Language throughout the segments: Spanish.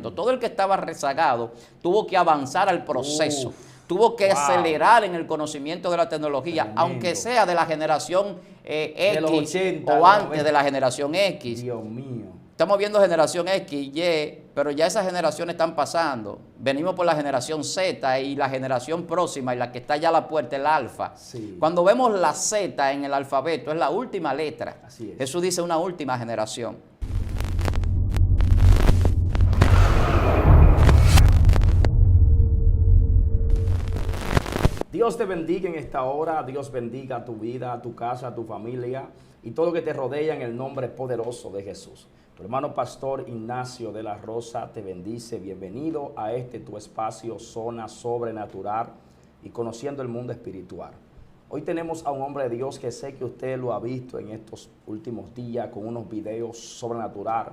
Todo el que estaba rezagado tuvo que avanzar al proceso, tuvo que Wow. acelerar en el conocimiento de la tecnología, Tremendo. aunque sea de la generación De los X 80, o los antes 90. de la generación X. Dios mío. Estamos viendo generación X, Y, pero ya esas generaciones están pasando. Venimos por la generación Z y la generación próxima y la que está ya a la puerta, el alfa. Sí. Cuando vemos la Z en el alfabeto, es la última letra. Así es. Jesús dice una última generación. Dios te bendiga en esta hora, Dios bendiga tu vida, tu casa, tu familia y todo lo que te rodea en el nombre poderoso de Jesús. Tu hermano pastor Ignacio de la Rosa te bendice. Bienvenido a tu espacio, Zona Sobrenatural y conociendo el mundo espiritual. Hoy tenemos a un hombre de Dios que sé que usted lo ha visto en estos últimos días con unos videos sobrenatural,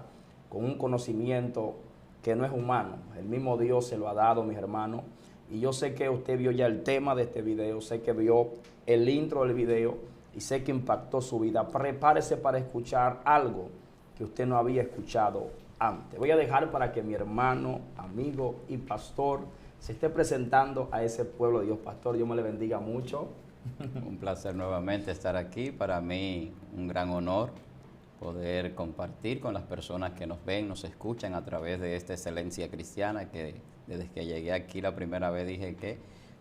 con un conocimiento que no es humano. El mismo Dios se lo ha dado, mis hermanos. Y yo sé que usted vio ya el tema de este video, sé que vio el intro del video y sé que impactó su vida. Prepárese para escuchar algo que usted no había escuchado antes. Voy a dejar para que mi hermano, amigo y pastor se esté presentando a ese pueblo de Dios. Pastor, Dios me le bendiga mucho. Un placer nuevamente estar aquí. Para mí un gran honor poder compartir con las personas que nos ven, nos escuchan a través de esta excelencia cristiana que desde que llegué aquí la primera vez dije que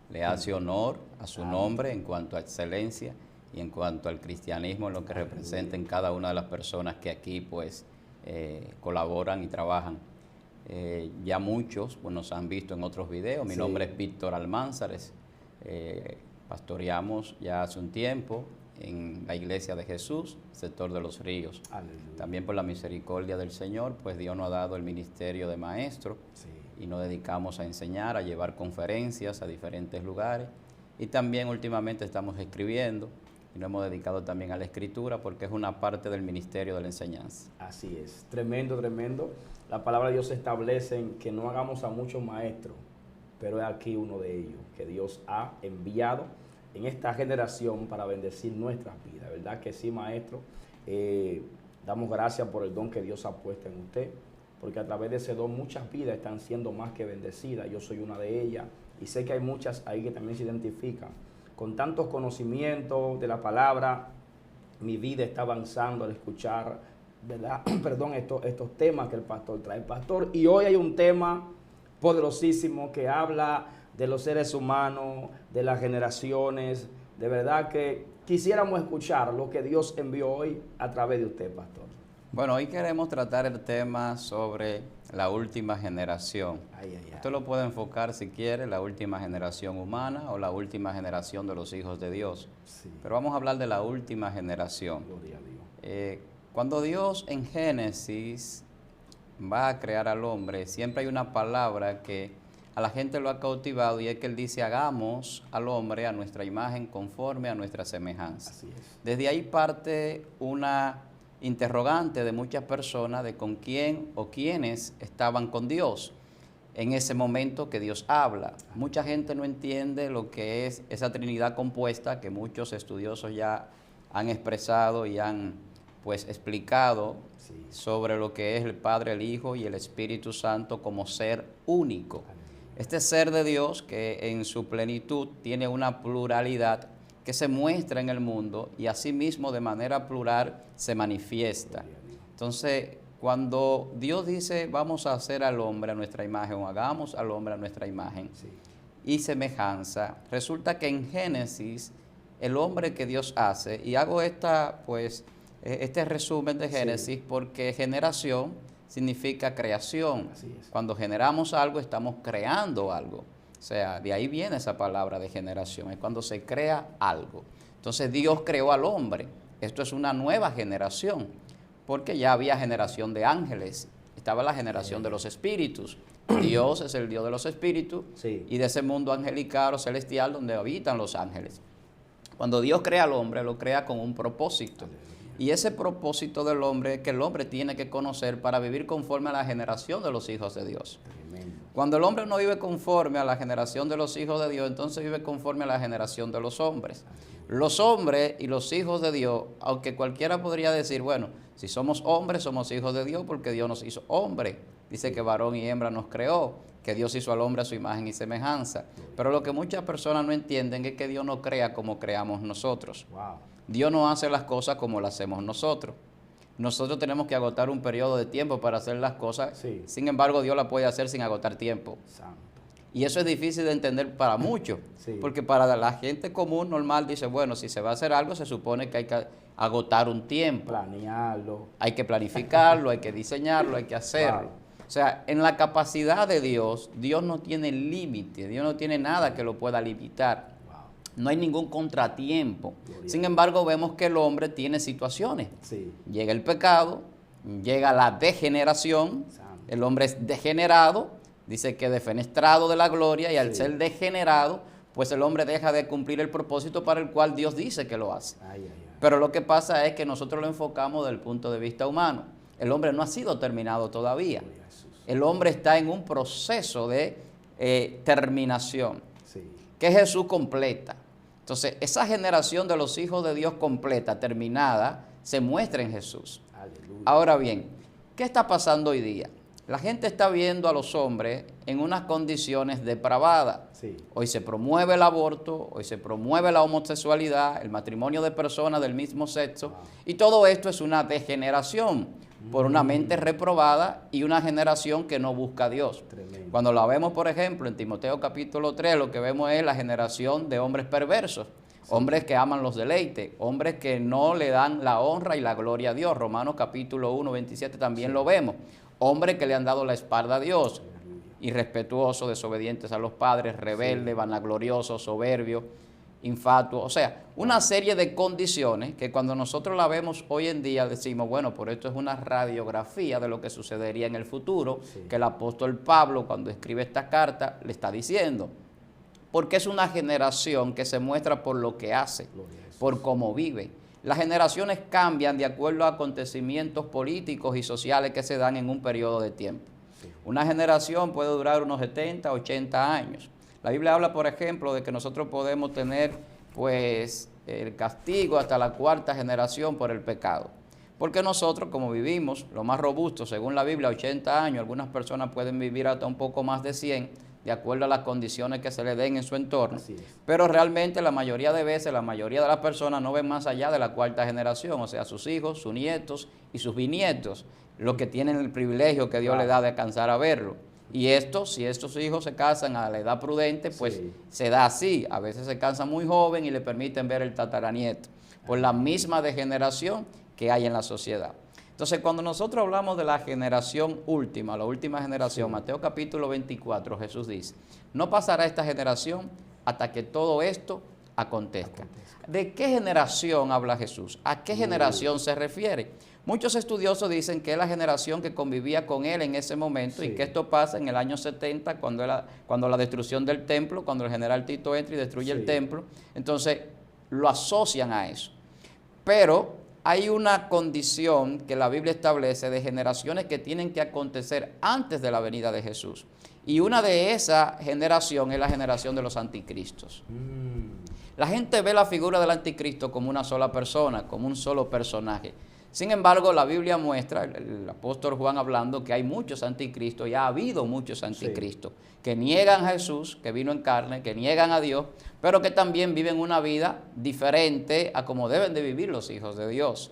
le hace honor a su nombre en cuanto a excelencia y en cuanto al cristianismo, en lo que representa en cada una de las personas que aquí pues colaboran y trabajan. Ya muchos pues, nos han visto en otros videos. Mi nombre es Víctor Almanzares. Pastoreamos ya hace un tiempo en la Iglesia de Jesús, sector de Los Ríos. Aleluya. También por la misericordia del Señor, pues Dios nos ha dado el ministerio de maestro y nos dedicamos a enseñar, a llevar conferencias a diferentes lugares. Y también últimamente estamos escribiendo y nos hemos dedicado también a la escritura porque es una parte del ministerio de la enseñanza. Así es, tremendo, tremendo. La palabra de Dios establece en que no hagamos a muchos maestros, pero es aquí uno de ellos que Dios ha enviado en esta generación para bendecir nuestras vidas. ¿Verdad que sí, maestro? Damos gracias por el don que Dios ha puesto en usted, porque a través de ese don muchas vidas están siendo más que bendecidas. Yo soy una de ellas y sé que hay muchas ahí que también se identifican. Con tantos conocimientos de la palabra, mi vida está avanzando al escuchar, ¿verdad? Perdón, estos temas que el pastor trae. Pastor, y hoy hay un tema poderosísimo que habla de los seres humanos, de las generaciones. De verdad que quisiéramos escuchar lo que Dios envió hoy a través de usted, pastor. Bueno, hoy queremos tratar el tema sobre la última generación. Usted lo puede enfocar si quiere, la última generación humana o la última generación de los hijos de Dios. Sí. Pero vamos a hablar de la última generación. Gloria a Dios. Cuando Dios en Génesis va a crear al hombre, siempre hay una palabra que a la gente lo ha cautivado y es que Él dice, hagamos al hombre a nuestra imagen conforme a nuestra semejanza. Así es. Desde ahí parte una interrogante de muchas personas de con quién o quiénes estaban con Dios en ese momento que Dios habla. Mucha gente no entiende lo que es esa Trinidad compuesta que muchos estudiosos ya han expresado y han pues explicado sobre lo que es el Padre, el Hijo y el Espíritu Santo como ser único. Este ser de Dios que en su plenitud tiene una pluralidad que se muestra en el mundo y asimismo de manera plural se manifiesta. Entonces, cuando Dios dice vamos a hacer al hombre a nuestra imagen o hagamos al hombre a nuestra imagen y semejanza, resulta que en Génesis el hombre que Dios hace, y hago este resumen de Génesis porque generación significa creación. Cuando generamos algo estamos creando algo. O sea, de ahí viene esa palabra de generación, es cuando se crea algo. Entonces Dios creó al hombre. Esto es una nueva generación, porque ya había generación de ángeles, estaba la generación de los espíritus. Dios es el Dios de los espíritus y de ese mundo angelical o celestial donde habitan los ángeles. Cuando Dios crea al hombre, lo crea con un propósito. Y ese propósito del hombre es que el hombre tiene que conocer para vivir conforme a la generación de los hijos de Dios. Cuando el hombre no vive conforme a la generación de los hijos de Dios, entonces vive conforme a la generación de los hombres. Los hombres y los hijos de Dios, aunque cualquiera podría decir, bueno, si somos hombres, somos hijos de Dios porque Dios nos hizo hombre. Dice que varón y hembra nos creó, que Dios hizo al hombre a su imagen y semejanza. Pero lo que muchas personas no entienden es que Dios no crea como creamos nosotros. Wow. Dios no hace las cosas como las hacemos nosotros. Nosotros tenemos que agotar un periodo de tiempo para hacer las cosas. Sí. Sin embargo, Dios la puede hacer sin agotar tiempo. Santo. Y eso es difícil de entender para muchos. Sí. Porque para la gente común, normal, dice, bueno, si se va a hacer algo, se supone que hay que agotar un tiempo. Planearlo. Hay que planificarlo, hay que diseñarlo, hay que hacerlo. Wow. O sea, en la capacidad de Dios, Dios no tiene límite, Dios no tiene nada que lo pueda limitar. Wow. No hay ningún contratiempo. Gloria. Sin embargo, vemos que el hombre tiene situaciones. Sí. Llega el pecado, llega la degeneración, Santo. el hombre es degenerado, dice que defenestrado de la gloria, y al Sí. ser degenerado, pues el hombre deja de cumplir el propósito para el cual Dios dice que lo hace. Ay, ay, ay. Pero lo que pasa es que nosotros lo enfocamos desde el punto de vista humano. El hombre no ha sido terminado todavía. Gloria a Jesús. El hombre está en un proceso de terminación, Sí. que Jesús completa. Entonces, esa generación de los hijos de Dios completa, terminada, se muestra en Jesús. Aleluya. Ahora bien, ¿qué está pasando hoy día? La gente está viendo a los hombres en unas condiciones depravadas. Sí. Hoy se promueve el aborto, hoy se promueve la homosexualidad, el matrimonio de personas del mismo sexo, y todo esto es una degeneración por una mente reprobada y una generación que no busca a Dios. Tremendo. Cuando la vemos, por ejemplo, en Timoteo capítulo 3, lo que vemos es la generación de hombres perversos, hombres que aman los deleites, hombres que no le dan la honra y la gloria a Dios. Romanos capítulo 1, 27 también lo vemos. Hombres que le han dado la espalda a Dios, irrespetuosos, desobedientes a los padres, rebeldes, vanagloriosos, soberbios, infatuos. O sea, una serie de condiciones que cuando nosotros la vemos hoy en día decimos, bueno, por esto es una radiografía de lo que sucedería en el futuro, Sí. que el apóstol Pablo, cuando escribe esta carta, le está diciendo. Porque es una generación que se muestra por lo que hace, Gloria a Jesús. por cómo vive. Las generaciones cambian de acuerdo a acontecimientos políticos y sociales que se dan en un periodo de tiempo. Sí. Una generación puede durar unos 70, 80 años. La Biblia habla, por ejemplo, de que nosotros podemos tener, pues, el castigo hasta la cuarta generación por el pecado. Porque nosotros, como vivimos, lo más robusto, según la Biblia, 80 años, algunas personas pueden vivir hasta un poco más de 100, de acuerdo a las condiciones que se le den en su entorno. Así es. Pero realmente la mayoría de veces, la mayoría de las personas no ven más allá de la cuarta generación, o sea, sus hijos, sus nietos y sus bisnietos, los que tienen el privilegio que Dios Claro. le da de alcanzar a verlo. Y esto, si estos hijos se casan a la edad prudente, pues Sí. se da así. A veces se casan muy joven y le permiten ver el tataranieto, por la misma degeneración que hay en la sociedad. Entonces, cuando nosotros hablamos de la generación última, la última generación, Sí. Mateo capítulo 24, Jesús dice, no pasará esta generación hasta que todo esto acontezca. ¿De qué generación habla Jesús? ¿A qué generación se refiere? Muchos estudiosos dicen que es la generación que convivía con él en ese momento y Sí. que esto pasa en el año 70, cuando la destrucción del templo, cuando el general Tito entra y destruye Sí. el templo. Entonces, lo asocian a eso. Pero hay una condición que la Biblia establece de generaciones que tienen que acontecer antes de la venida de Jesús. Y una de esa generación es la generación de los anticristos. La gente ve la figura del anticristo como una sola persona, como un solo personaje. Sin embargo, la Biblia muestra, el apóstol Juan hablando, que hay muchos anticristos y ha habido muchos anticristos que niegan a Jesús, que vino en carne, que niegan a Dios, pero que también viven una vida diferente a como deben de vivir los hijos de Dios.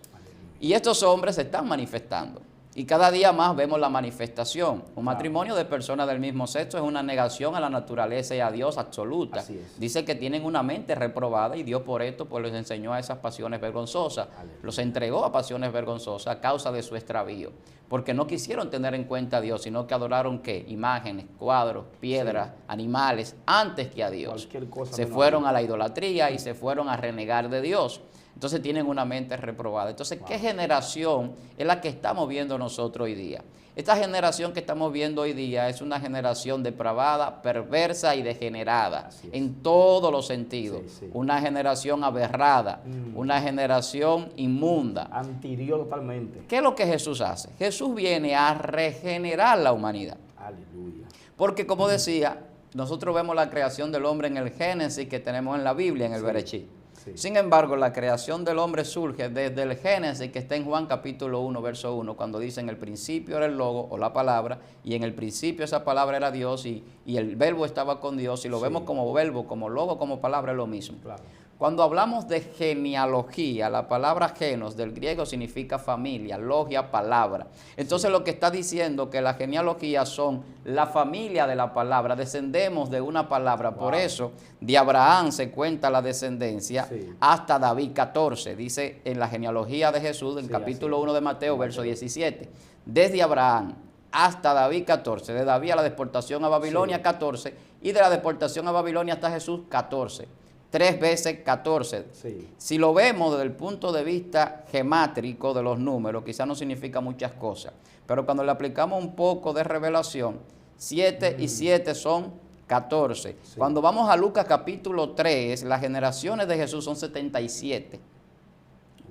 Y estos hombres se están manifestando. Y cada día más vemos la manifestación. Un matrimonio de personas del mismo sexo es una negación a la naturaleza y a Dios absoluta. Así es. Dice que tienen una mente reprobada y Dios por esto pues les enseñó a esas pasiones vergonzosas. Aleluya. Los entregó a pasiones vergonzosas a causa de su extravío. Porque no quisieron tener en cuenta a Dios, sino que adoraron ¿qué? Imágenes, cuadros, piedras, animales, antes que a Dios. Cualquier cosa Se menos fueron a a la idolatría y se fueron a renegar de Dios. Entonces tienen una mente reprobada. Entonces, ¿qué generación es la que estamos viendo nosotros hoy día? Esta generación que estamos viendo hoy día es una generación depravada, perversa y degenerada Así es. en todos los sentidos. Sí, sí. Una generación aberrada, una generación inmunda. Anti-Dios totalmente. ¿Qué es lo que Jesús hace? Jesús viene a regenerar la humanidad. Aleluya. Porque como decía, nosotros vemos la creación del hombre en el Génesis que tenemos en la Biblia, en el Sí. Berechí. Sí. Sin embargo, la creación del hombre surge desde el Génesis, que está en Juan capítulo 1, verso 1, cuando dice en el principio era el logo o la palabra, y en el principio esa palabra era Dios, y el verbo estaba con Dios, y lo vemos como verbo, como logo, como palabra, es lo mismo. Claro. Cuando hablamos de genealogía, la palabra genos del griego significa familia, logia, palabra. Entonces lo que está diciendo que la genealogía son la familia de la palabra, descendemos de una palabra. Wow. Por eso de Abraham se cuenta la descendencia hasta David 14, dice en la genealogía de Jesús, en capítulo 1 de Mateo, verso 17. Desde Abraham hasta David 14, de David a la deportación a Babilonia 14, y de la deportación a Babilonia hasta Jesús 14. 3 veces 14. Sí. Si lo vemos desde el punto de vista gemátrico de los números, quizás no significa muchas cosas, pero cuando le aplicamos un poco de revelación, 7 y 7 son 14. Sí. Cuando vamos a Lucas capítulo 3, las generaciones de Jesús son 77,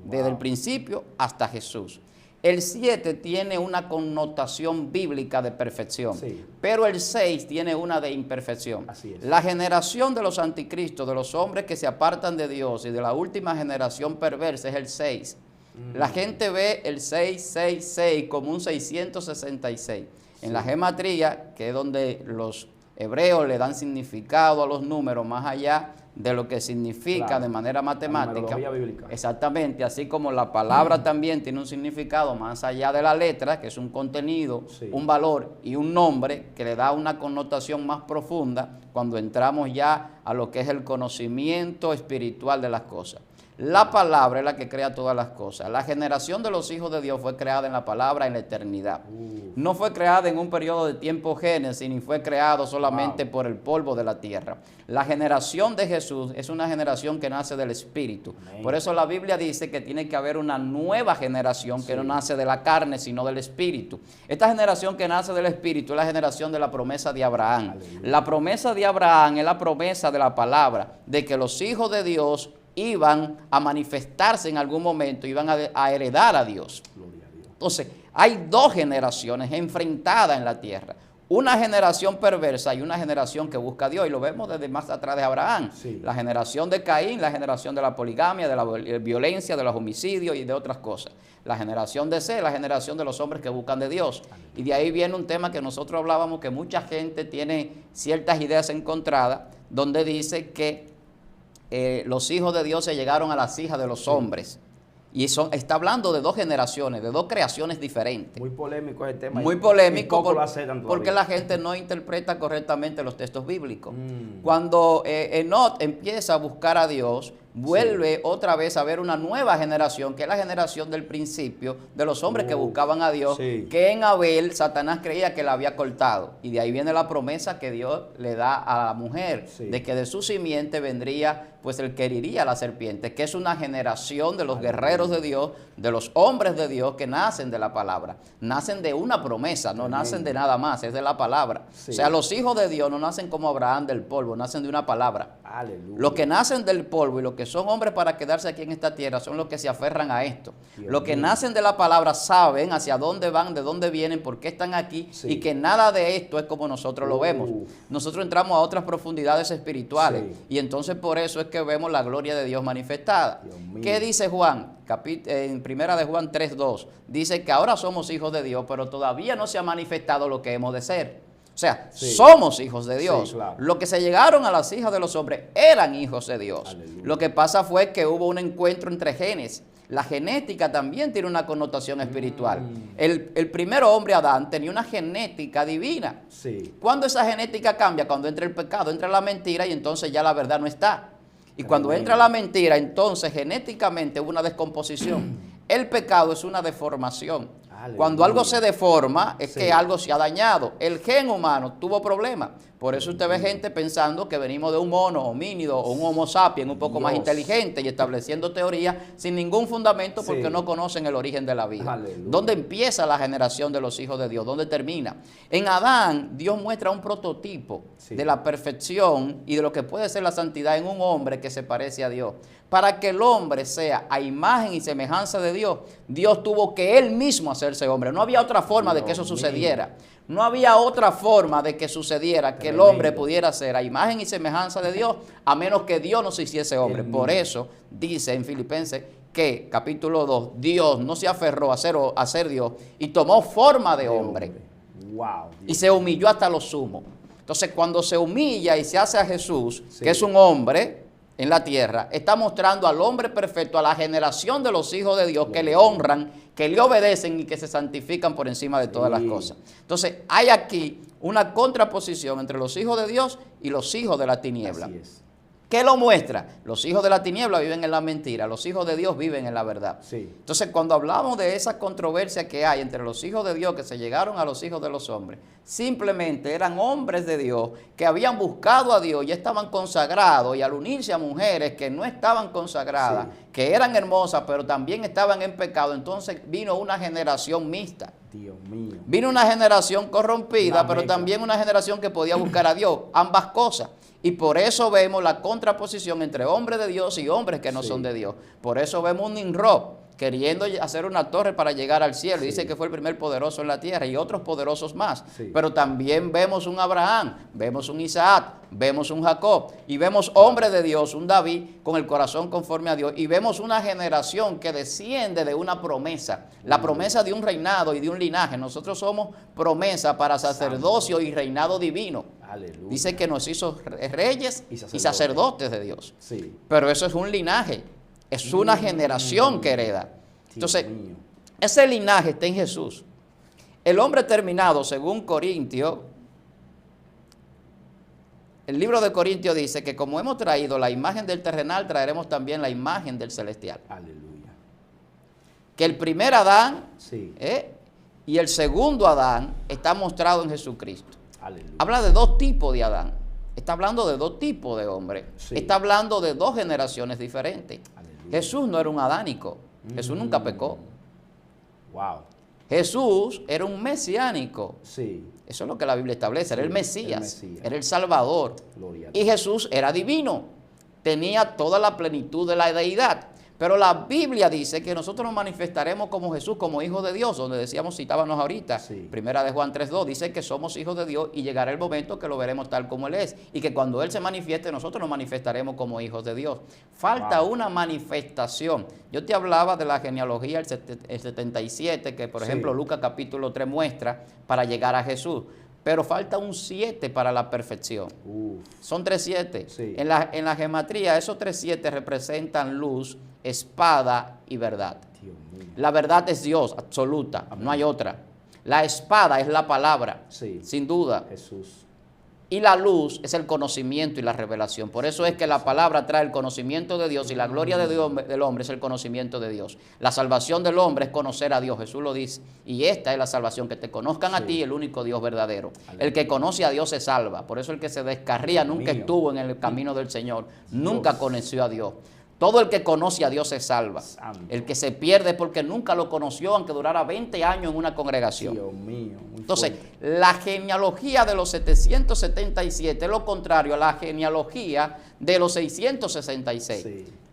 desde el principio hasta Jesús. El 7 tiene una connotación bíblica de perfección, pero el 6 tiene una de imperfección. Así es. La generación de los anticristos, de los hombres que se apartan de Dios y de la última generación perversa es el 6. La gente ve el 666 como un 666. En la gematría, que es donde los hebreos le dan significado a los números más allá de lo que significa de manera matemática. Exactamente, así como la palabra también tiene un significado más allá de la letra, que es un contenido, un valor y un nombre que le da una connotación más profunda cuando entramos ya a lo que es el conocimiento espiritual de las cosas. La palabra es la que crea todas las cosas. La generación de los hijos de Dios fue creada en la palabra en la eternidad. No fue creada en un periodo de tiempo génesis, ni fue creado solamente por el polvo de la tierra. La generación de Jesús es una generación que nace del Espíritu. Por eso la Biblia dice que tiene que haber una nueva generación que no nace de la carne, sino del Espíritu. Esta generación que nace del Espíritu es la generación de la promesa de Abraham. La promesa de Abraham es la promesa de la palabra, de que los hijos de Dios iban a manifestarse en algún momento, iban a heredar a Dios. Entonces, hay dos generaciones enfrentadas en la tierra. Una generación perversa y una generación que busca a Dios. Y lo vemos desde más atrás de Abraham. La generación de Caín, la generación de la poligamia, de la violencia, de los homicidios y de otras cosas. La generación de Seth, la generación de los hombres que buscan de Dios. Y de ahí viene un tema que nosotros hablábamos, que mucha gente tiene ciertas ideas encontradas, donde dice que los hijos de Dios se llegaron a las hijas de los hombres. Y está hablando de dos generaciones, de dos creaciones diferentes. Muy polémico el tema. Muy polémico porque la gente no interpreta correctamente los textos bíblicos. Cuando Enoch empieza a buscar a Dios, vuelve otra vez a ver una nueva generación, que es la generación del principio, de los hombres que buscaban a Dios, que en Abel Satanás creía que la había cortado. Y de ahí viene la promesa que Dios le da a la mujer, de que de su simiente vendría pues el que heriría a la serpiente, que es una generación de los guerreros de Dios, de los hombres de Dios que nacen de la palabra. Nacen de una promesa, no nacen de nada más, es de la palabra. O sea, los hijos de Dios no nacen como Abraham del polvo, nacen de una palabra. Aleluya. Los que nacen del polvo y los que son hombres para quedarse aquí en esta tierra son los que se aferran a esto. Los que nacen de la palabra saben hacia dónde van, de dónde vienen, por qué están aquí, y que nada de esto es como nosotros lo vemos. Nosotros entramos a otras profundidades espirituales y entonces por eso es que vemos la gloria de Dios manifestada. ¿Qué dice Juan? En primera de Juan 3:2 dice que ahora somos hijos de Dios, pero todavía no se ha manifestado lo que hemos de ser. O sea, somos hijos de Dios. Los que se llegaron a las hijas de los hombres eran hijos de Dios. Aleluya. Lo que pasa fue que hubo un encuentro entre genes. La genética también tiene una connotación espiritual. El primer hombre, Adán, tenía una genética divina. ¿Cuándo esa genética cambia? Cuando entra el pecado, entra la mentira y entonces ya la verdad no está. Y cuando entra la mentira, entonces genéticamente hubo una descomposición. El pecado es una deformación. Cuando algo se deforma es que algo se ha dañado. El gen humano tuvo problemas. Por eso usted ve gente pensando que venimos de un mono, homínido o un homo sapiens un poco más inteligente y estableciendo teorías sin ningún fundamento porque no conocen el origen de la vida. ¿Dónde empieza la generación de los hijos de Dios? ¿Dónde termina? En Adán, Dios muestra un prototipo de la perfección y de lo que puede ser la santidad en un hombre que se parece a Dios. Para que el hombre sea a imagen y semejanza de Dios, Dios tuvo que Él mismo hacerse hombre. No había otra forma de que eso sucediera. No había otra forma de que sucediera que el hombre pudiera ser a imagen y semejanza de Dios, a menos que Dios no se hiciese hombre. Por eso dice en Filipenses que, capítulo 2, Dios no se aferró a ser Dios y tomó forma de hombre. Wow, y se humilló hasta lo sumo. Entonces, cuando se humilla y se hace a Jesús, que es un hombre en la tierra, está mostrando al hombre perfecto, a la generación de los hijos de Dios que le honran, que le obedecen y que se santifican por encima de todas las cosas. Entonces, hay aquí una contraposición entre los hijos de Dios y los hijos de la tiniebla. Así es. ¿Qué lo muestra? Los hijos de la tiniebla viven en la mentira, los hijos de Dios viven en la verdad. Sí. Entonces, cuando hablamos de esa controversia que hay entre los hijos de Dios que se llegaron a los hijos de los hombres, simplemente eran hombres de Dios que habían buscado a Dios y estaban consagrados, y al unirse a mujeres que no estaban consagradas, que eran hermosas, pero también estaban en pecado, entonces vino una generación mixta. Dios mío. Vino una generación corrompida, pero también una generación que podía buscar a Dios, ambas cosas. Y por eso vemos la contraposición entre hombres de Dios y hombres que no son de Dios. Por eso vemos un Nimrod queriendo hacer una torre para llegar al cielo. Y dice que fue el primer poderoso en la tierra y otros poderosos más. Pero también vemos un Abraham, vemos un Isaac, vemos un Jacob. Y vemos hombres de Dios, un David con el corazón conforme a Dios. Y vemos una generación que desciende de una promesa. La promesa de un reinado y de un linaje. Nosotros somos promesa para sacerdocio y reinado divino. Aleluya. Dice que nos hizo reyes y sacerdotes de Dios. Sí. Pero eso es un linaje, es una generación que hereda. Entonces, ese linaje está en Jesús. El hombre terminado, según Corintios, el libro de Corintios dice que como hemos traído la imagen del terrenal, traeremos también la imagen del celestial. Aleluya. Que el primer Adán y el segundo Adán está mostrado en Jesucristo. Aleluya. Habla de dos tipos de Adán. Está hablando de dos tipos de hombres. Está hablando de dos generaciones diferentes. Aleluya. Jesús no era un adánico. Jesús nunca pecó. Wow. Jesús era un mesiánico. Sí. Eso es lo que la Biblia establece. Era el Mesías. Era el Salvador. Gloria a y Dios. Jesús era divino. Tenía toda la plenitud de la deidad. Pero la Biblia dice que nosotros nos manifestaremos como Jesús, como hijos de Dios, donde decíamos, citábamos ahorita, primera de Juan 3:2, dice que somos hijos de Dios y llegará el momento que lo veremos tal como Él es, y que cuando Él se manifieste, nosotros nos manifestaremos como hijos de Dios. Falta una manifestación. Yo te hablaba de la genealogía, el 77, que por ejemplo Lucas capítulo 3 muestra para llegar a Jesús. Pero falta un 7 para la perfección. Son 3 7. En la gematría, esos 3 7 representan luz, espada y verdad. La verdad es Dios, absoluta, no hay otra. La espada es la palabra, sin duda. Jesús. Y la luz es el conocimiento y la revelación. Por eso es que la palabra trae el conocimiento de Dios y la gloria de Dios, del hombre es el conocimiento de Dios. La salvación del hombre es conocer a Dios, Jesús lo dice. Y esta es la salvación, que te conozcan a ti, el único Dios verdadero. Aleluya. El que conoce a Dios se salva. Por eso el que se descarría nunca estuvo en el camino del Señor, nunca conoció a Dios. Todo el que conoce a Dios se salva. Santo. El que se pierde porque nunca lo conoció, aunque durara 20 años en una congregación. Dios mío, entonces, la genealogía de los 777 es lo contrario a la genealogía de los 666.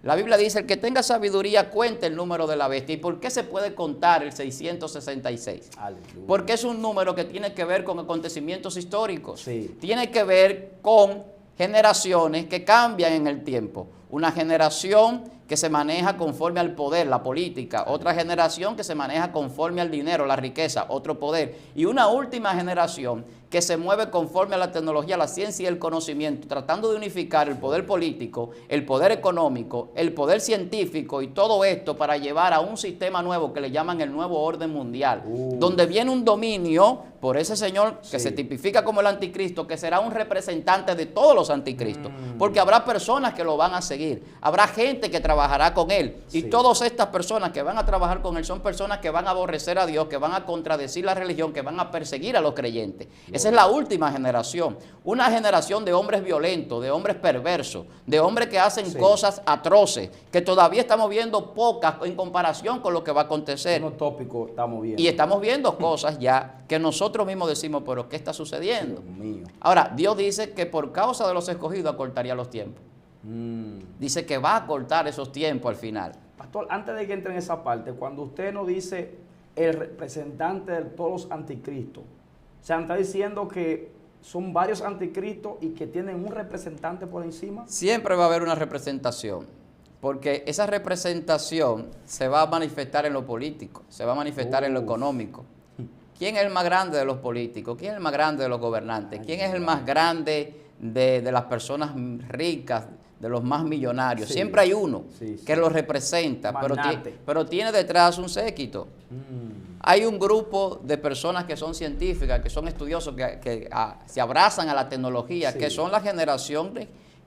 La Biblia dice, el que tenga sabiduría cuente el número de la bestia. ¿Y por qué se puede contar el 666? Aleluya. Porque es un número que tiene que ver con acontecimientos históricos. Tiene que ver con generaciones que cambian en el tiempo. Una generación que se maneja conforme al poder, la política. Otra generación que se maneja conforme al dinero, la riqueza, otro poder. Y una última generación que se mueve conforme a la tecnología, la ciencia y el conocimiento, tratando de unificar el poder político, el poder económico, el poder científico y todo esto para llevar a un sistema nuevo que le llaman el nuevo orden mundial, donde viene un dominio por ese señor que se tipifica como el anticristo, que será un representante de todos los anticristos, porque habrá personas que lo van a seguir, habrá gente que trabajará con él, y todas estas personas que van a trabajar con él son personas que van a aborrecer a Dios, que van a contradecir la religión, que van a perseguir a los creyentes. Esa es la última generación, una generación de hombres violentos, de hombres perversos, de hombres que hacen cosas atroces, que todavía estamos viendo pocas en comparación con lo que va a acontecer. Unos tópicos estamos viendo. Y estamos viendo cosas ya que nosotros mismos decimos, pero ¿qué está sucediendo? Dios mío. Ahora, Dios dice que por causa de los escogidos acortaría los tiempos. Dice que va a acortar esos tiempos al final. Pastor, antes de que entre en esa parte, cuando usted nos dice el representante de todos los anticristos, O sea, está diciendo que son varios anticristos y que tienen un representante por encima. Siempre va a haber una representación, porque esa representación se va a manifestar en lo político, se va a manifestar en lo económico. ¿Quién es el más grande de los políticos? ¿Quién es el más grande de los gobernantes? ¿Quién es el más grande de las personas ricas, de los más millonarios? Sí. Siempre hay uno Sí. que lo representa, Magnate. pero tiene detrás un séquito. Hay un grupo de personas que son científicas, que son estudiosos, que se abrazan a la tecnología, Sí. que son la generación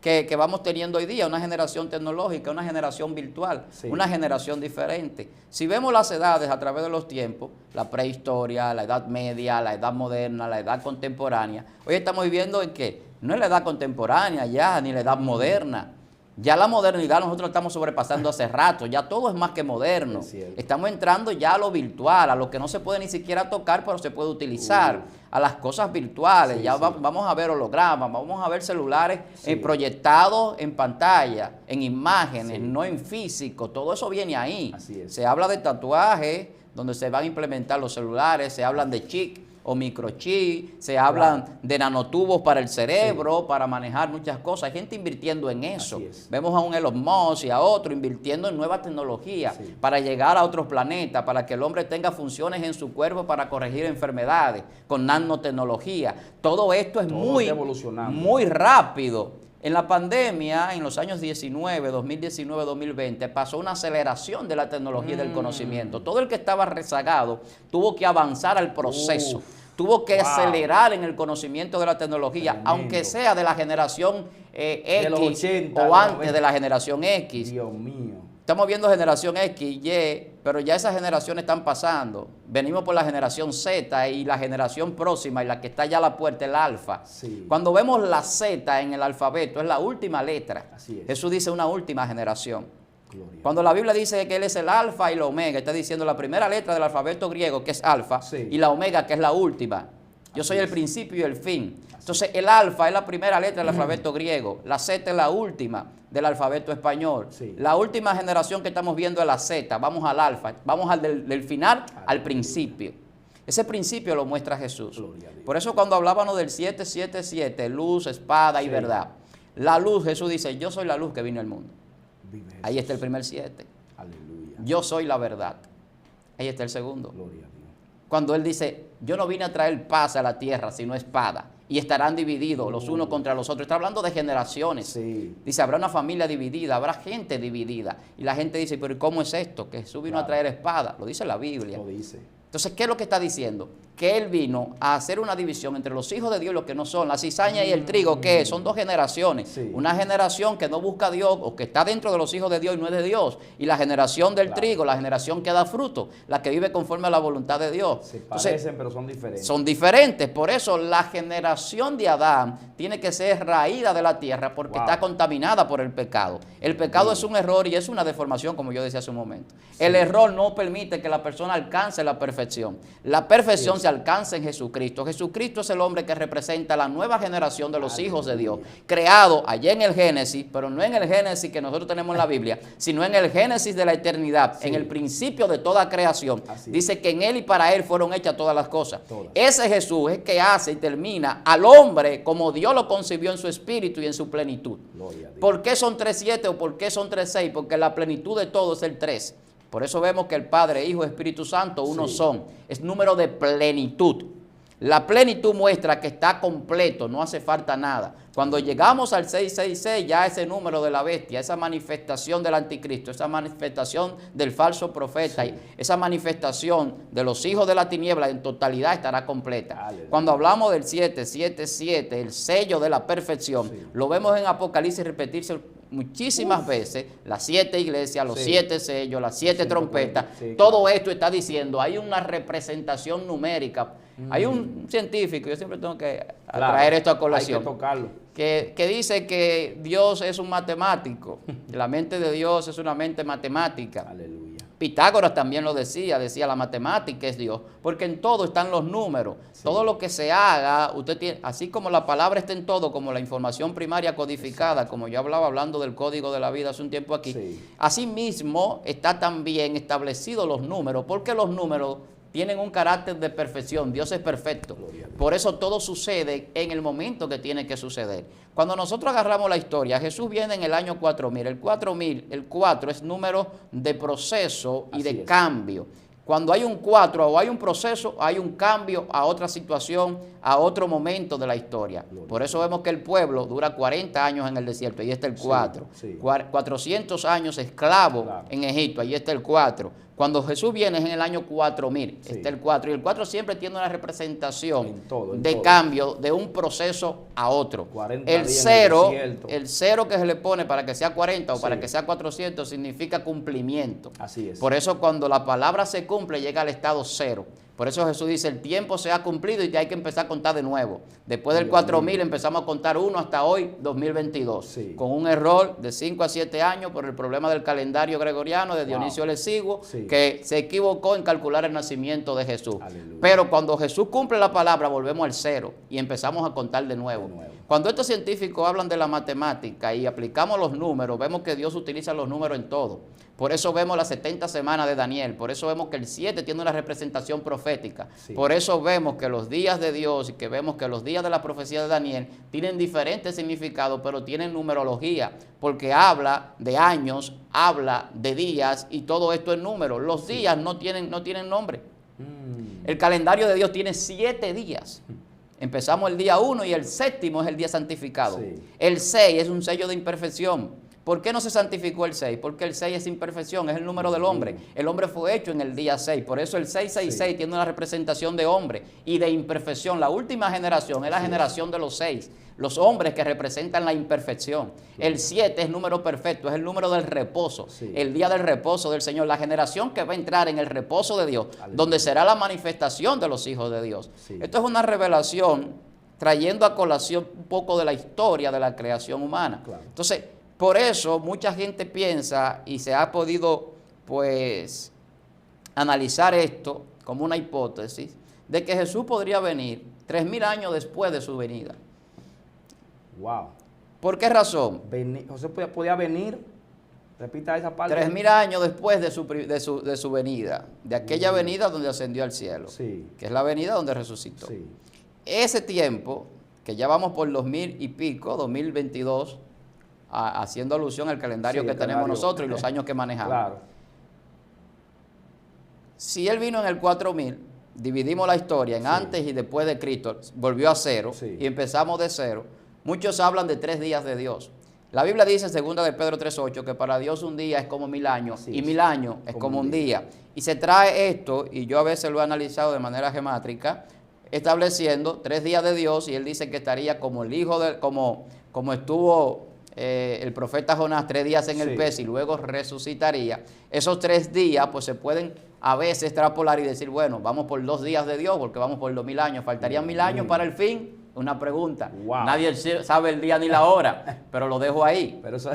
que vamos teniendo hoy día, una generación tecnológica, una generación virtual, Sí. una generación diferente. Si vemos las edades a través de los tiempos, la prehistoria, la edad media, la edad moderna, la edad contemporánea, hoy estamos viviendo en que no es la edad contemporánea ya, ni la edad moderna. Ya la modernidad nosotros estamos sobrepasando hace rato, ya todo es más que moderno. Es cierto. Estamos entrando ya a lo virtual, a lo que no se puede ni siquiera tocar, pero se puede utilizar, a las cosas virtuales. Sí, Ya sí. Vamos a ver hologramas, vamos a ver celulares Sí. proyectados en pantalla, en imágenes, Sí. no en físico, todo eso viene ahí. Así es. Se habla de tatuajes, donde se van a implementar los celulares, se hablan de chip o microchip, se hablan de nanotubos para el cerebro, para manejar muchas cosas. Hay gente invirtiendo en eso. Así es. Vemos a un Elon Musk y a otro invirtiendo en nueva tecnología Sí. para llegar a otros planetas, para que el hombre tenga funciones en su cuerpo para corregir enfermedades, con nanotecnología. Todo esto es Todo muy, está evolucionando. muy rápido. En la pandemia, en los años 2019, 2020, pasó una aceleración de la tecnología y del conocimiento. Todo el que estaba rezagado tuvo que avanzar al proceso. Tuvo que Wow. acelerar en el conocimiento de la tecnología, Tremendo. aunque sea de la generación De los X 80, o los antes 90. de la generación X. Dios mío. Estamos viendo generación X, Y, pero ya esas generaciones están pasando. Venimos por la generación Z y la generación próxima y la que está ya a la puerta, el alfa. Sí. Cuando vemos la Z en el alfabeto, es la última letra. Así es. Jesús dice una última generación. Gloria. Cuando la Biblia dice que Él es el alfa y la omega, está diciendo la primera letra del alfabeto griego, que es alfa, Sí. y la omega, que es la última. Yo soy el principio y el fin. Entonces, el alfa es la primera letra del alfabeto griego, la Z es la última del alfabeto español. Sí. La última generación que estamos viendo es la Z, vamos al alfa, vamos del final al principio. Ese principio lo muestra Jesús. Gloria a Dios. Por eso cuando hablábamos del 777, luz, espada y Sí. verdad, la luz, Jesús dice, yo soy la luz que vino al mundo. Vive Ahí Jesús. está el primer 7. Aleluya. Yo soy la verdad. Ahí está el segundo. Gloria a Dios. Cuando Él dice, yo no vine a traer paz a la tierra, sino espada. Y estarán divididos los unos contra los otros. Está hablando de generaciones. Sí. Dice, habrá una familia dividida, habrá gente dividida. Y la gente dice, pero ¿y cómo es esto? Que Jesús vino a traer espada. Lo dice la Biblia. Lo dice. Entonces, ¿qué es lo que está diciendo? Que Él vino a hacer una división entre los hijos de Dios y los que no son. La cizaña y el trigo, ¿qué es? Son dos generaciones. Sí. Una generación que no busca a Dios o que está dentro de los hijos de Dios y no es de Dios. Y la generación del Claro. trigo, la generación que da fruto, la que vive conforme a la voluntad de Dios. Se Entonces, parecen, pero son diferentes. son diferentes. Por eso la generación de Adán tiene que ser raída de la tierra porque Wow. está contaminada por el pecado. El pecado es un error y es una deformación, como yo decía hace un momento. El error no permite que la persona alcance la perfección. La perfección se alcanza en Jesucristo. Jesucristo es el hombre que representa la nueva generación de los hijos de Dios, creado allá en el Génesis, pero no en el Génesis que nosotros tenemos en la Biblia, sino en el Génesis de la eternidad, Sí. en el principio de toda creación. Así es. Dice que en Él y para Él fueron hechas todas las cosas. Todas. Ese Jesús es que hace y termina al hombre como Dios lo concibió en su espíritu y en su plenitud. Gloria a Dios. ¿Por qué son 3:7 o por qué son 3:6? Porque la plenitud de todo es el 3. Por eso vemos que el Padre, Hijo y Espíritu Santo uno Sí. son. Es número de plenitud. La plenitud muestra que está completo, no hace falta nada. Cuando llegamos al 666, ya ese número de la bestia, esa manifestación del anticristo, esa manifestación del falso profeta, Sí. esa manifestación de los hijos de la tiniebla en totalidad estará completa. Aleluya. Cuando hablamos del 777, el sello de la perfección, Sí. lo vemos en Apocalipsis repetirse muchísimas veces, las 7 iglesias, los Sí. 7 sellos, las 7 Los trompetas, 144, sí, todo claro. esto está diciendo, hay una representación numérica. Hay un científico, yo siempre tengo que Claro, traer esto a Hay colación, que tocarlo. que dice que Dios es un matemático, que la mente de Dios es una mente matemática. Aleluya. Pitágoras también lo decía la matemática es Dios, porque en todo están los números, todo lo que se haga, usted tiene, así como la palabra está en todo, como la información primaria codificada, como yo hablando del código de la vida hace un tiempo aquí, Sí. así mismo está también establecido los números, porque los números tienen un carácter de perfección. Dios es perfecto. Por eso todo sucede en el momento que tiene que suceder. Cuando nosotros agarramos la historia, Jesús viene en el año 4000. El 4 es número de proceso y de cambio. Cuando hay un 4 o hay un proceso, hay un cambio a otra situación, a otro momento de la historia. Por eso vemos que el pueblo dura 40 años en el desierto, ahí está el 4. 400 años esclavo en Egipto, ahí está el 4. Cuando Jesús viene es en el año 4000, está el 4. Y el 4 siempre tiene una representación de cambio de un proceso a otro. El 0 que se le pone para que sea 40 o para que sea 400 significa cumplimiento. Así es. Por eso cuando la palabra se cumple llega al estado 0. Por eso Jesús dice, el tiempo se ha cumplido y hay que empezar a contar de nuevo. Después del 4000 empezamos a contar 1 hasta hoy, 2022. Con un error de 5 a 7 años por el problema del calendario gregoriano de Dionisio el Exiguo, que se equivocó en calcular el nacimiento de Jesús. Pero cuando Jesús cumple la palabra, volvemos al 0 y empezamos a contar de nuevo. Cuando estos científicos hablan de la matemática y aplicamos los números, vemos que Dios utiliza los números en todo. Por eso vemos las 70 semanas de Daniel, por eso vemos que el 7 tiene una representación profética, por eso vemos que los días de Dios y que vemos que los días de la profecía de Daniel tienen diferentes significados, pero tienen numerología, porque habla de años, habla de días y todo esto es número. Los días no tienen nombre. El calendario de Dios tiene 7 días. Empezamos el día 1 y el 7º es el día santificado. El 6 es un sello de imperfección. ¿Por qué no se santificó el 6? Porque el 6 es imperfección, es el número del hombre. El hombre fue hecho en el día 6. Por eso el 666 tiene una representación de hombre y de imperfección. La última generación es la generación de los 6. Los hombres que representan la imperfección. El 7 es número perfecto, es el número del reposo. El día del reposo del Señor. La generación que va a entrar en el reposo de Dios, donde será la manifestación de los hijos de Dios. Esto es una revelación trayendo a colación un poco de la historia de la creación humana. Entonces, por eso mucha gente piensa y se ha podido pues analizar esto como una hipótesis de que Jesús podría venir 3000 años después de su venida. Wow. ¿Por qué razón? José podía venir, repita esa parte. 3000 años después de su venida, de aquella venida donde ascendió al cielo, que es la venida donde resucitó. Ese tiempo, que ya vamos por 2000 y pico, 2022, haciendo alusión al calendario que tenemos nosotros y los años que manejamos. Si Él vino en el 4000, dividimos la historia en antes y después de Cristo, volvió a 0 y empezamos de 0. Muchos hablan de 3 días de Dios. La Biblia dice en 2 de Pedro 3:8 que para Dios un día es como 1000 años y 1000 años es como un día. Y se trae esto, y yo a veces lo he analizado de manera gemátrica, estableciendo 3 días de Dios, y Él dice que estaría como el hijo de, como estuvo el profeta Jonás 3 días en el pez y luego resucitaría. Esos 3 días pues se pueden a veces extrapolar y decir, bueno, vamos por 2 días de Dios porque vamos por 2000 años. ¿Faltarían 1000 años para el fin? Una pregunta. Nadie sabe el día ni la hora, pero lo dejo ahí. Pero eso o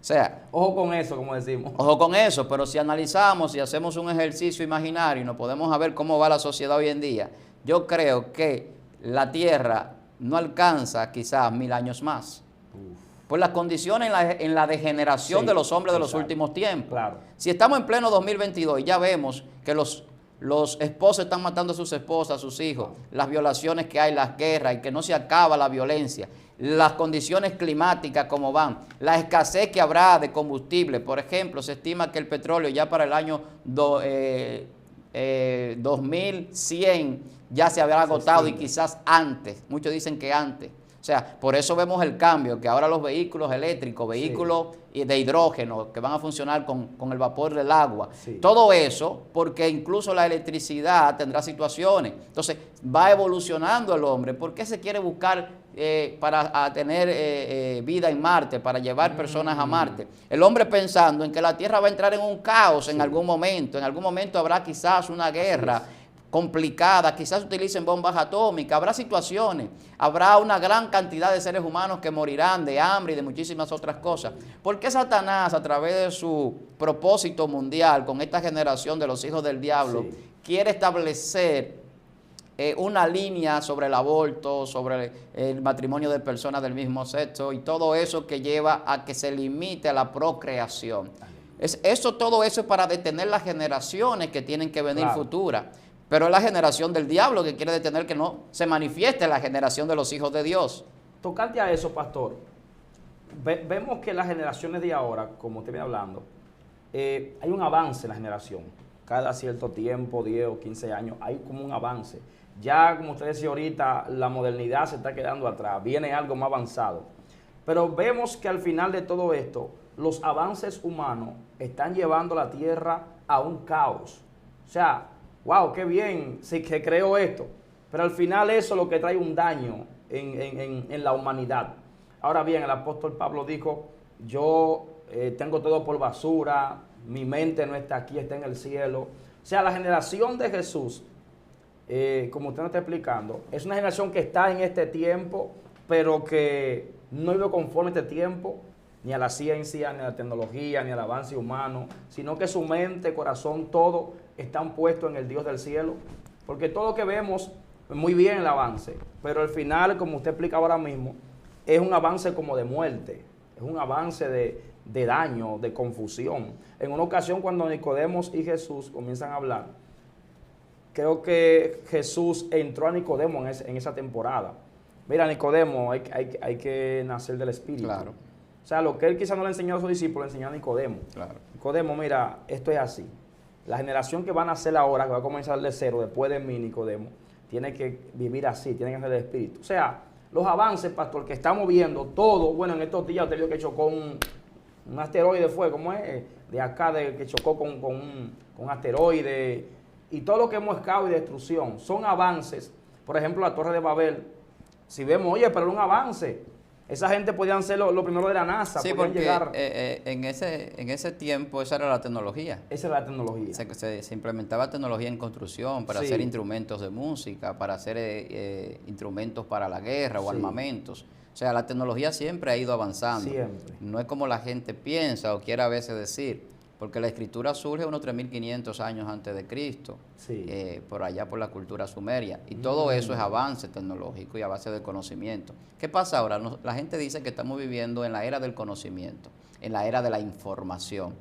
sea, ojo con eso, como decimos. Ojo con eso, pero si analizamos y hacemos un ejercicio imaginario y nos podemos ver cómo va la sociedad hoy en día, yo creo que la Tierra no alcanza quizás 1000 años más. Por las condiciones en la degeneración de los hombres de los últimos tiempos. Si estamos en pleno 2022 y ya vemos que los esposos están matando a sus esposas, a sus hijos, las violaciones que hay, las guerras, y que no se acaba la violencia, las condiciones climáticas como van, la escasez que habrá de combustible. Por ejemplo, se estima que el petróleo ya para el año 2100 ya se habrá agotado, y quizás antes, muchos dicen que antes. O sea, por eso vemos el cambio, que ahora los vehículos eléctricos, vehículos de hidrógeno, que van a funcionar con el vapor del agua. Todo eso, porque incluso la electricidad tendrá situaciones. Entonces, va evolucionando el hombre. ¿Por qué se quiere buscar para tener vida en Marte, para llevar personas a Marte? El hombre pensando en que la Tierra va a entrar en un caos en algún momento. En algún momento habrá quizás una guerra complicada, quizás utilicen bombas atómicas, habrá situaciones, habrá una gran cantidad de seres humanos que morirán de hambre y de muchísimas otras cosas. ¿Por qué Satanás, a través de su propósito mundial con esta generación de los hijos del diablo, quiere establecer una línea sobre el aborto, sobre el matrimonio de personas del mismo sexo y todo eso que lleva a que se limite a la procreación? Todo eso es para detener las generaciones que tienen que venir Claro. futuras. Pero es la generación del diablo que quiere detener que no se manifieste la generación de los hijos de Dios. Tocante a eso, pastor, vemos que las generaciones de ahora, como usted viene hablando, hay un avance en la generación. Cada cierto tiempo, 10 o 15 años, hay como un avance. Ya, como usted decía ahorita, la modernidad se está quedando atrás, viene algo más avanzado. Pero vemos que al final de todo esto, los avances humanos están llevando la tierra a un caos. O sea, wow, qué bien sí, que creó esto. Pero al final eso es lo que trae un daño en la humanidad. Ahora bien, el apóstol Pablo dijo, yo tengo todo por basura, mi mente no está aquí, está en el cielo. O sea, la generación de Jesús, como usted nos está explicando, es una generación que está en este tiempo, pero que no vive conforme a este tiempo, ni a la ciencia, ni a la tecnología, ni al avance humano, sino que su mente, corazón, todo están puestos en el Dios del cielo. Porque todo lo que vemos, muy bien el avance, pero al final, como usted explica ahora mismo, es un avance como de muerte, es un avance de daño, de confusión. En una ocasión cuando Nicodemo y Jesús comienzan a hablar, creo que Jesús entró a Nicodemo en esa temporada. Mira, Nicodemo, hay que nacer del Espíritu. Claro. O sea, lo que él quizás no le enseñó a sus discípulos, le enseñó a Nicodemo. Claro. Nicodemo, mira, esto es así. La generación que va a nacer ahora, que va a comenzar de cero, después de mí, Nicodemo, tiene que vivir así, tiene que ser del Espíritu. O sea, los avances, pastor, que estamos viendo, todo, bueno, en estos días usted vio que chocó un asteroide, fue, ¿cómo es? De acá, que chocó con un asteroide, y todo lo que hemos caos y destrucción, son avances. Por ejemplo, la Torre de Babel, si vemos, oye, pero era un avance. Esa gente podían ser lo primero de la NASA, Sí, podían porque llegar. en ese tiempo esa era la tecnología. Esa era la tecnología. Se implementaba tecnología en construcción para Sí. hacer instrumentos de música, para hacer instrumentos para la guerra o Sí. armamentos. O sea, la tecnología siempre ha ido avanzando. Siempre. No es como la gente piensa o quiere a veces decir, porque la escritura surge unos 3.500 años antes de Cristo, Sí. por allá por la cultura sumeria. Y todo eso es avance tecnológico y a base de conocimiento. ¿Qué pasa ahora? La gente dice que estamos viviendo en la era del conocimiento, en la era de la información.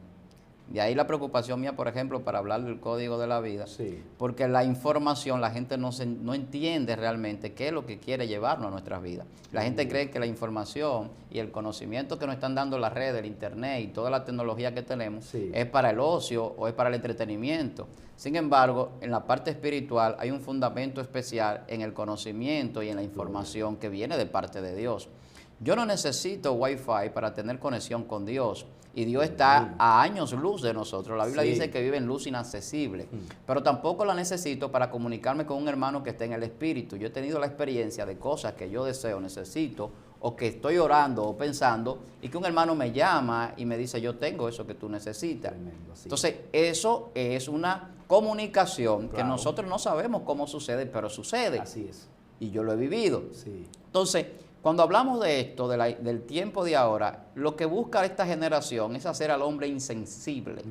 De ahí la preocupación mía, por ejemplo, para hablar del código de la vida, Sí. porque la información, la gente no entiende realmente qué es lo que quiere llevarnos a nuestras vidas. La gente cree que la información y el conocimiento que nos están dando las redes, el internet y toda la tecnología que tenemos Sí. es para el ocio o es para el entretenimiento. Sin embargo, en la parte espiritual hay un fundamento especial en el conocimiento y en la información que viene de parte de Dios. Yo no necesito Wi-Fi para tener conexión con Dios. Y Dios está a años luz de nosotros. La Biblia Sí. dice que vive en luz inaccesible. Pero tampoco la necesito para comunicarme con un hermano que esté en el Espíritu. Yo he tenido la experiencia de cosas que yo deseo, necesito, o que estoy orando o pensando, y que un hermano me llama y me dice, yo tengo eso que tú necesitas. Tremendo, sí. Entonces, eso es una comunicación que Claro. nosotros no sabemos cómo sucede, pero sucede. Así es. Y yo lo he vivido. Sí. Entonces, cuando hablamos de esto, del tiempo de ahora, lo que busca esta generación es hacer al hombre insensible.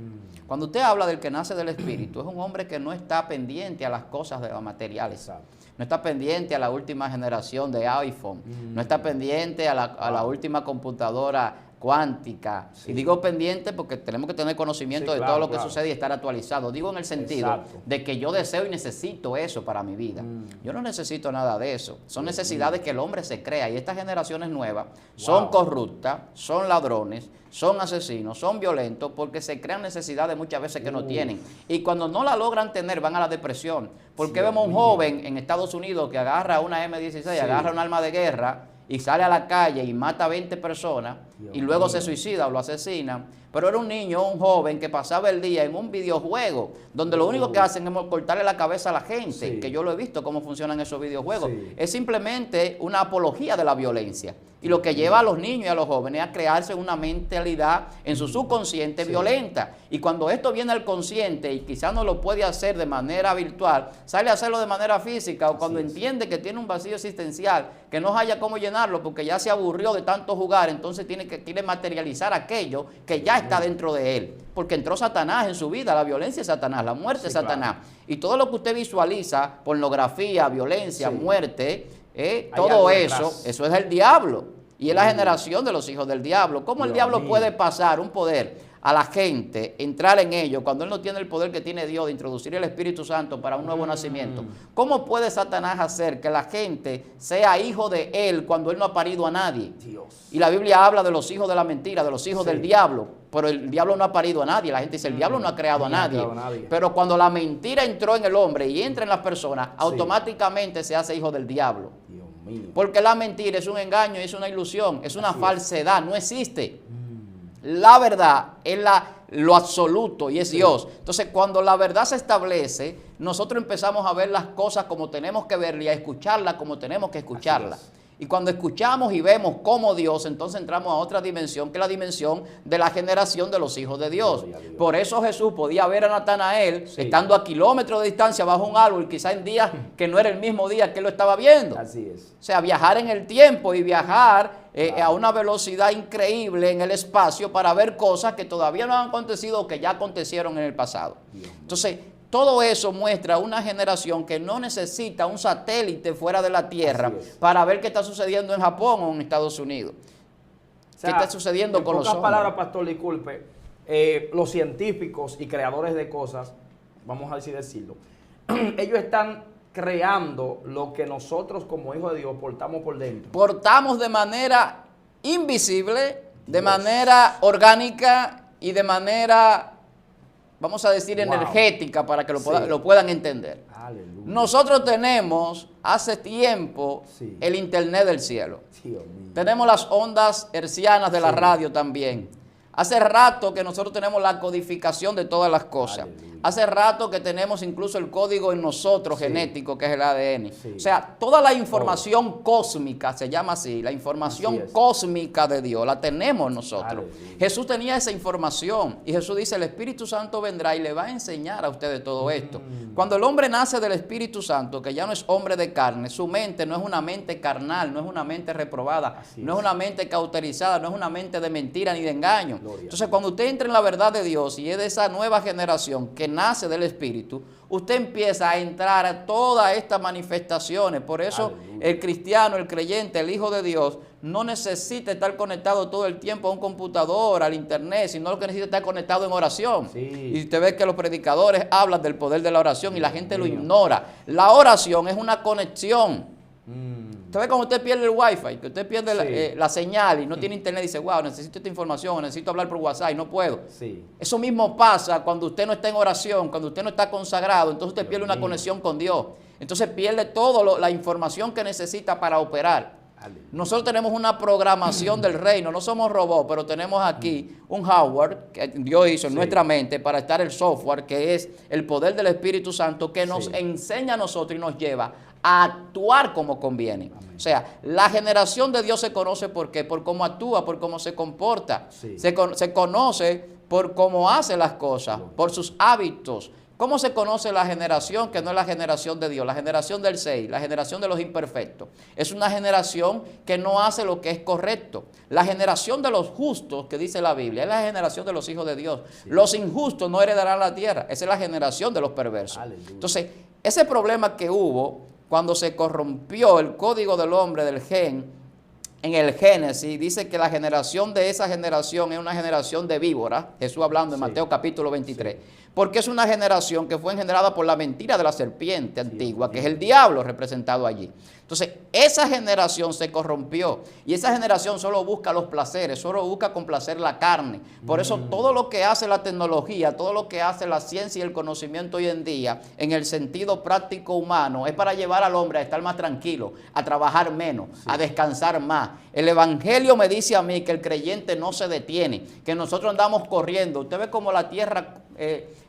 Cuando usted habla del que nace del Espíritu, es un hombre que no está pendiente a las cosas de las materiales. Exacto. No está pendiente a la última generación de iPhone. No está pendiente a la última computadora cuántica. Sí. Y digo pendiente porque tenemos que tener conocimiento Sí, de claro, todo lo que claro. sucede y estar actualizado. Digo en el sentido Exacto. de que yo deseo y necesito eso para mi vida. Yo no necesito nada de eso. Son necesidades que el hombre se crea. Y estas generaciones nuevas son Wow. corruptas, son ladrones, son asesinos, son violentos, porque se crean necesidades muchas veces que no tienen. Y cuando no la logran tener, van a la depresión. Porque Dios vemos un mío. joven en Estados Unidos que agarra una M16, Sí. agarra un arma de guerra y sale a la calle y mata a 20 personas Dios y luego mío. se suicida o lo asesina. Pero era un niño, un joven que pasaba el día en un videojuego donde lo único que hacen es cortarle la cabeza a la gente, Sí. que yo lo he visto cómo funcionan esos videojuegos. Sí. Es simplemente una apología de la violencia. Y lo que lleva a los niños y a los jóvenes a crearse una mentalidad en su subconsciente Sí. violenta. Y cuando esto viene al consciente y quizás no lo puede hacer de manera virtual, sale a hacerlo de manera física o cuando Así es. entiende que tiene un vacío existencial, que no haya cómo llenarlo porque ya se aburrió de tanto jugar, entonces quiere materializar aquello que ya está dentro de él. Porque entró Satanás en su vida, la violencia es Satanás, la muerte Sí, es Satanás. claro. Y todo lo que usted visualiza, pornografía, violencia, Sí. muerte, Hay todo algo eso, detrás. eso es del diablo. Y es la generación de los hijos del diablo. ¿Cómo el Dios diablo mío. puede pasar un poder a la gente entrar en ello cuando él no tiene el poder que tiene Dios de introducir el Espíritu Santo para un nuevo nacimiento? ¿Cómo puede Satanás hacer que la gente sea hijo de él cuando él no ha parido a nadie? Dios. Y la Biblia habla de los hijos de la mentira, de los hijos del diablo, pero el diablo no ha parido a nadie. La gente dice, el diablo no ha creado a nadie. Pero cuando la mentira entró en el hombre y entra en las personas, automáticamente se hace hijo del diablo. Dios mío. Porque la mentira es un engaño, es una ilusión, es una falsedad, no existe. La verdad es lo absoluto y es Dios. Entonces, cuando la verdad se establece, nosotros empezamos a ver las cosas como tenemos que verlas y a escucharlas como tenemos que escucharlas. Y cuando escuchamos y vemos como Dios, entonces entramos a otra dimensión, que es la dimensión de la generación de los hijos de Dios. Por eso Jesús podía ver a Natanael estando a kilómetros de distancia bajo un árbol, quizá en días que no era el mismo día que él lo estaba viendo. Así es. O sea, viajar en el tiempo y viajar a una velocidad increíble en el espacio para ver cosas que todavía no han acontecido o que ya acontecieron en el pasado. Entonces, todo eso muestra una generación que no necesita un satélite fuera de la Tierra para ver qué está sucediendo en Japón o en Estados Unidos. O sea, ¿qué está sucediendo con los hombres? En pocas palabras, pastor, disculpe, los científicos y creadores de cosas, vamos a decirlo, ellos están creando lo que nosotros como hijos de Dios portamos por dentro. Portamos de manera invisible, de manera orgánica y de manera, vamos a decir, energética, para que lo puedan entender. Aleluya. Nosotros tenemos hace tiempo el internet del cielo. Dios mío. Tenemos las ondas hercianas de la radio también. Hace rato que nosotros tenemos la codificación de todas las cosas. Aleluya. Hace rato que tenemos incluso el código en nosotros genético, que es el ADN. O sea, toda la información cósmica, se llama así, la información cósmica de Dios, la tenemos nosotros. Aleluya. Jesús tenía esa información y Jesús dice, el Espíritu Santo vendrá y le va a enseñar a ustedes todo esto. Cuando el hombre nace del Espíritu Santo, que ya no es hombre de carne, su mente no es una mente carnal, no es una mente reprobada, no es una mente cauterizada, no es una mente de mentira ni de engaño. Entonces, cuando usted entra en la verdad de Dios y es de esa nueva generación que nace del Espíritu, usted empieza a entrar a todas estas manifestaciones. Por eso el cristiano, el creyente, el hijo de Dios, no necesita estar conectado todo el tiempo a un computador, al internet, sino lo que necesita es estar conectado en oración. Y usted ve que los predicadores hablan del poder de la oración y la gente lo ignora. La oración es una conexión. Usted ve cuando usted pierde el wifi, que usted pierde la señal y no tiene internet y dice, wow, necesito esta información, necesito hablar por WhatsApp y no puedo. Eso mismo pasa cuando usted no está en oración, cuando usted no está consagrado, entonces usted pierde una conexión con Dios. Entonces pierde toda la información que necesita para operar. Nosotros tenemos una programación del reino, no somos robots, pero tenemos aquí un hardware que Dios hizo en nuestra mente para estar el software, que es el poder del Espíritu Santo, que nos enseña a nosotros y nos lleva a actuar como conviene. O sea, la generación de Dios se conoce ¿por qué? Por cómo actúa, por cómo se comporta. Se conoce por cómo hace las cosas, por sus hábitos. ¿Cómo se conoce la generación que no es la generación de Dios? La generación del 6, la generación de los imperfectos. Es una generación que no hace lo que es correcto. La generación de los justos, que dice la Biblia, es la generación de los hijos de Dios. Los injustos no heredarán la tierra. Esa es la generación de los perversos. Entonces, ese problema que hubo cuando se corrompió el código del hombre, del gen, en el Génesis, dice que la generación de esa generación es una generación de víboras. Jesús hablando en Mateo capítulo 23. Porque es una generación que fue engendrada por la mentira de la serpiente antigua, que es el diablo representado allí. Entonces, esa generación se corrompió y esa generación solo busca los placeres, solo busca complacer la carne. Por eso todo lo que hace la tecnología, todo lo que hace la ciencia y el conocimiento hoy en día, en el sentido práctico humano, es para llevar al hombre a estar más tranquilo, a trabajar menos, a descansar más. El Evangelio me dice a mí que el creyente no se detiene, que nosotros andamos corriendo. Usted ve cómo la tierra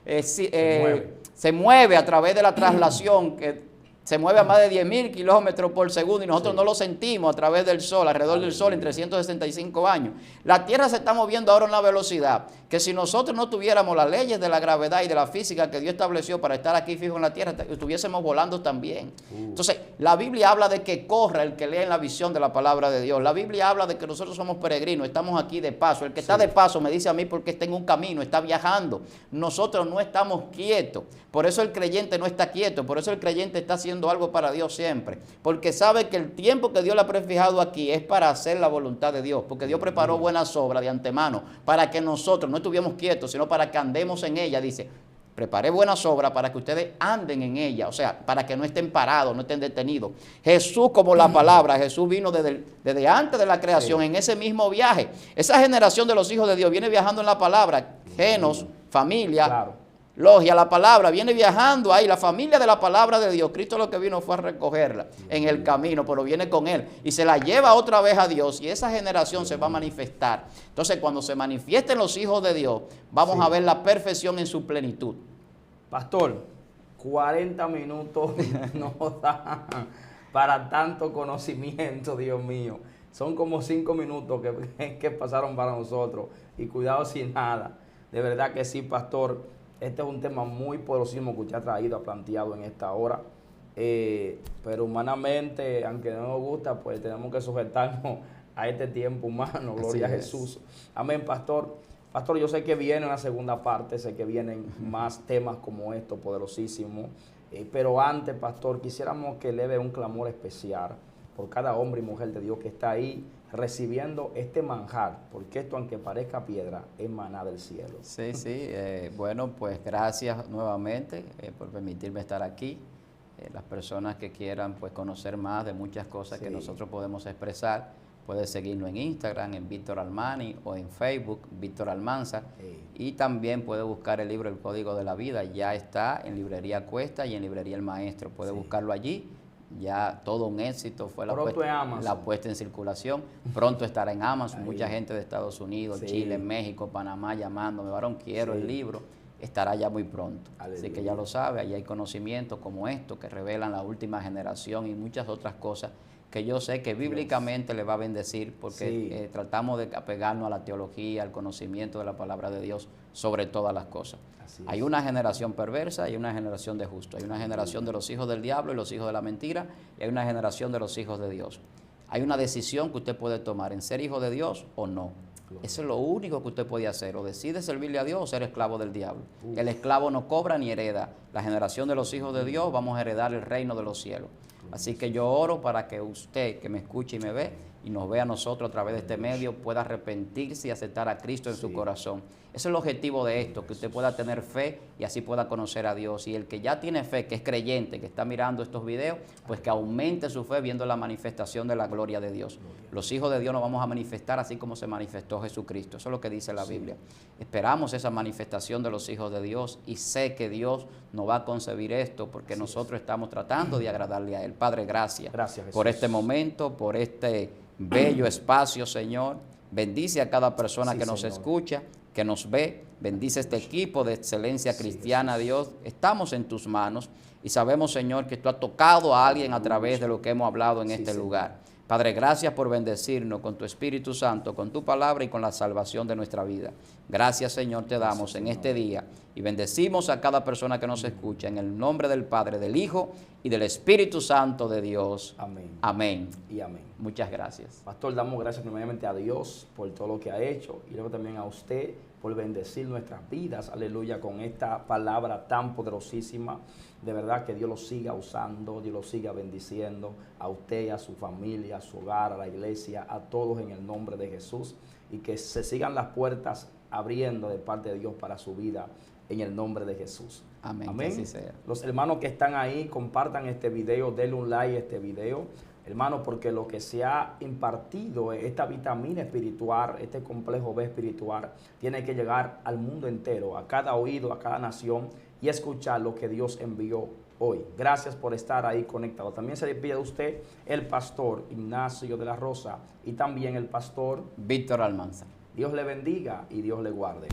se mueve a través de la traslación, que se mueve a más de 10.000 kilómetros por segundo y nosotros no lo sentimos a través del Sol, alrededor del Sol en 365 años. La Tierra se está moviendo ahora a una velocidad que si nosotros no tuviéramos las leyes de la gravedad y de la física que Dios estableció para estar aquí fijo en la Tierra, estuviésemos volando también. Entonces, la Biblia habla de que corra el que lee en la visión de la palabra de Dios. La Biblia habla de que nosotros somos peregrinos, estamos aquí de paso. El que está de paso me dice a mí porque está en un camino, está viajando. Nosotros no estamos quietos. Por eso el creyente no está quieto, por eso el creyente está haciendo haciendo algo para Dios siempre, porque sabe que el tiempo que Dios le ha prefijado aquí es para hacer la voluntad de Dios, porque Dios preparó buenas obras de antemano para que nosotros no estuviéramos quietos, sino para que andemos en ella. Dice, preparé buenas obras para que ustedes anden en ella, o sea, para que no estén parados, no estén detenidos. Jesús, como la palabra, Jesús vino desde antes de la creación, en ese mismo viaje. Esa generación de los hijos de Dios viene viajando en la palabra, genos, familia, logia, la palabra, viene viajando ahí, la familia de la palabra de Dios. Cristo lo que vino fue a recogerla en el camino, pero viene con él y se la lleva otra vez a Dios, y esa generación se va a manifestar. Entonces, cuando se manifiesten los hijos de Dios, vamos a ver la perfección en su plenitud. Pastor, 40 minutos no dan para tanto conocimiento, Dios mío. Son como 5 minutos que pasaron para nosotros, y cuidado sin nada. De verdad que sí, pastor. Este es un tema muy poderosísimo que usted ha traído, ha planteado en esta hora. Pero humanamente, aunque no nos gusta, pues tenemos que sujetarnos a este tiempo humano. Gloria a Jesús. Amén, pastor. Pastor, yo sé que viene una segunda parte, sé que vienen más temas como estos, poderosísimos. Pero antes, pastor, quisiéramos que eleve un clamor especial por cada hombre y mujer de Dios que está ahí recibiendo este manjar, porque esto, aunque parezca piedra, es maná del cielo. Sí, sí. Bueno, pues gracias nuevamente por permitirme estar aquí. Las personas que quieran pues conocer más de muchas cosas que nosotros podemos expresar, puede seguirnos en Instagram, en Víctor Armani, o en Facebook, Víctor Almanzar. Y también puede buscar el libro El Código de la Vida. Ya está en Librería Cuesta y en Librería El Maestro. Puede buscarlo allí. Ya todo un éxito fue la puesta en circulación. Pronto estará en Amazon. Mucha gente de Estados Unidos, Chile, México, Panamá llamándome, varón, quiero el libro. Estará ya muy pronto. Aleluya. Así que ya lo sabe, allí hay conocimientos como estos que revelan la última generación y muchas otras cosas que yo sé que bíblicamente le va a bendecir, porque tratamos de apegarnos a la teología, al conocimiento de la palabra de Dios sobre todas las cosas. Hay una generación perversa y una generación de justos. Hay una generación de los hijos del diablo y los hijos de la mentira, y hay una generación de los hijos de Dios. Hay una decisión que usted puede tomar en ser hijo de Dios o no. Eso es lo único que usted puede hacer. O decide servirle a Dios o ser esclavo del diablo. El esclavo no cobra ni hereda. La generación de los hijos de Dios vamos a heredar el reino de los cielos. Así que yo oro para que usted, que me escuche y me ve, y nos ve a nosotros a través de este medio, pueda arrepentirse y aceptar a Cristo en su corazón. Ese es el objetivo de esto, que usted pueda tener fe y así pueda conocer a Dios. Y el que ya tiene fe, que es creyente, que está mirando estos videos, pues que aumente su fe viendo la manifestación de la gloria de Dios. Los hijos de Dios nos vamos a manifestar así como se manifestó Jesucristo. Eso es lo que dice la Biblia. Esperamos esa manifestación de los hijos de Dios, y sé que Dios nos va a concebir esto porque nosotros estamos tratando de agradarle a Él. Padre, gracias por este momento, por este bello espacio, Señor. Bendice a cada persona que nos escucha, que nos ve. Bendice este equipo de excelencia cristiana, Dios. Estamos en tus manos y sabemos, Señor, que tú has tocado a alguien a través de lo que hemos hablado en este lugar. Padre, gracias por bendecirnos con tu Espíritu Santo, con tu palabra y con la salvación de nuestra vida. Gracias, Señor, te damos en este día, y bendecimos a cada persona que nos escucha en el nombre del Padre, del Hijo y del Espíritu Santo de Dios. Amén. Amén. Y amén. Muchas gracias. Pastor, damos gracias primeramente a Dios por todo lo que ha hecho, y luego también a usted por bendecir nuestras vidas, aleluya, con esta palabra tan poderosísima. De verdad que Dios lo siga usando, Dios lo siga bendiciendo a usted, a su familia, a su hogar, a la iglesia, a todos en el nombre de Jesús, y que se sigan las puertas abriendo de parte de Dios para su vida en el nombre de Jesús. Amén. Amén. Que así sea. Los hermanos que están ahí, compartan este video, denle un like a este video, hermano, porque lo que se ha impartido, esta vitamina espiritual, este complejo B espiritual, tiene que llegar al mundo entero, a cada oído, a cada nación, y escuchar lo que Dios envió hoy. Gracias por estar ahí conectado. También se le pide a usted el pastor Ignacio de la Rosa y también el pastor Víctor Almanzar. Dios le bendiga y Dios le guarde.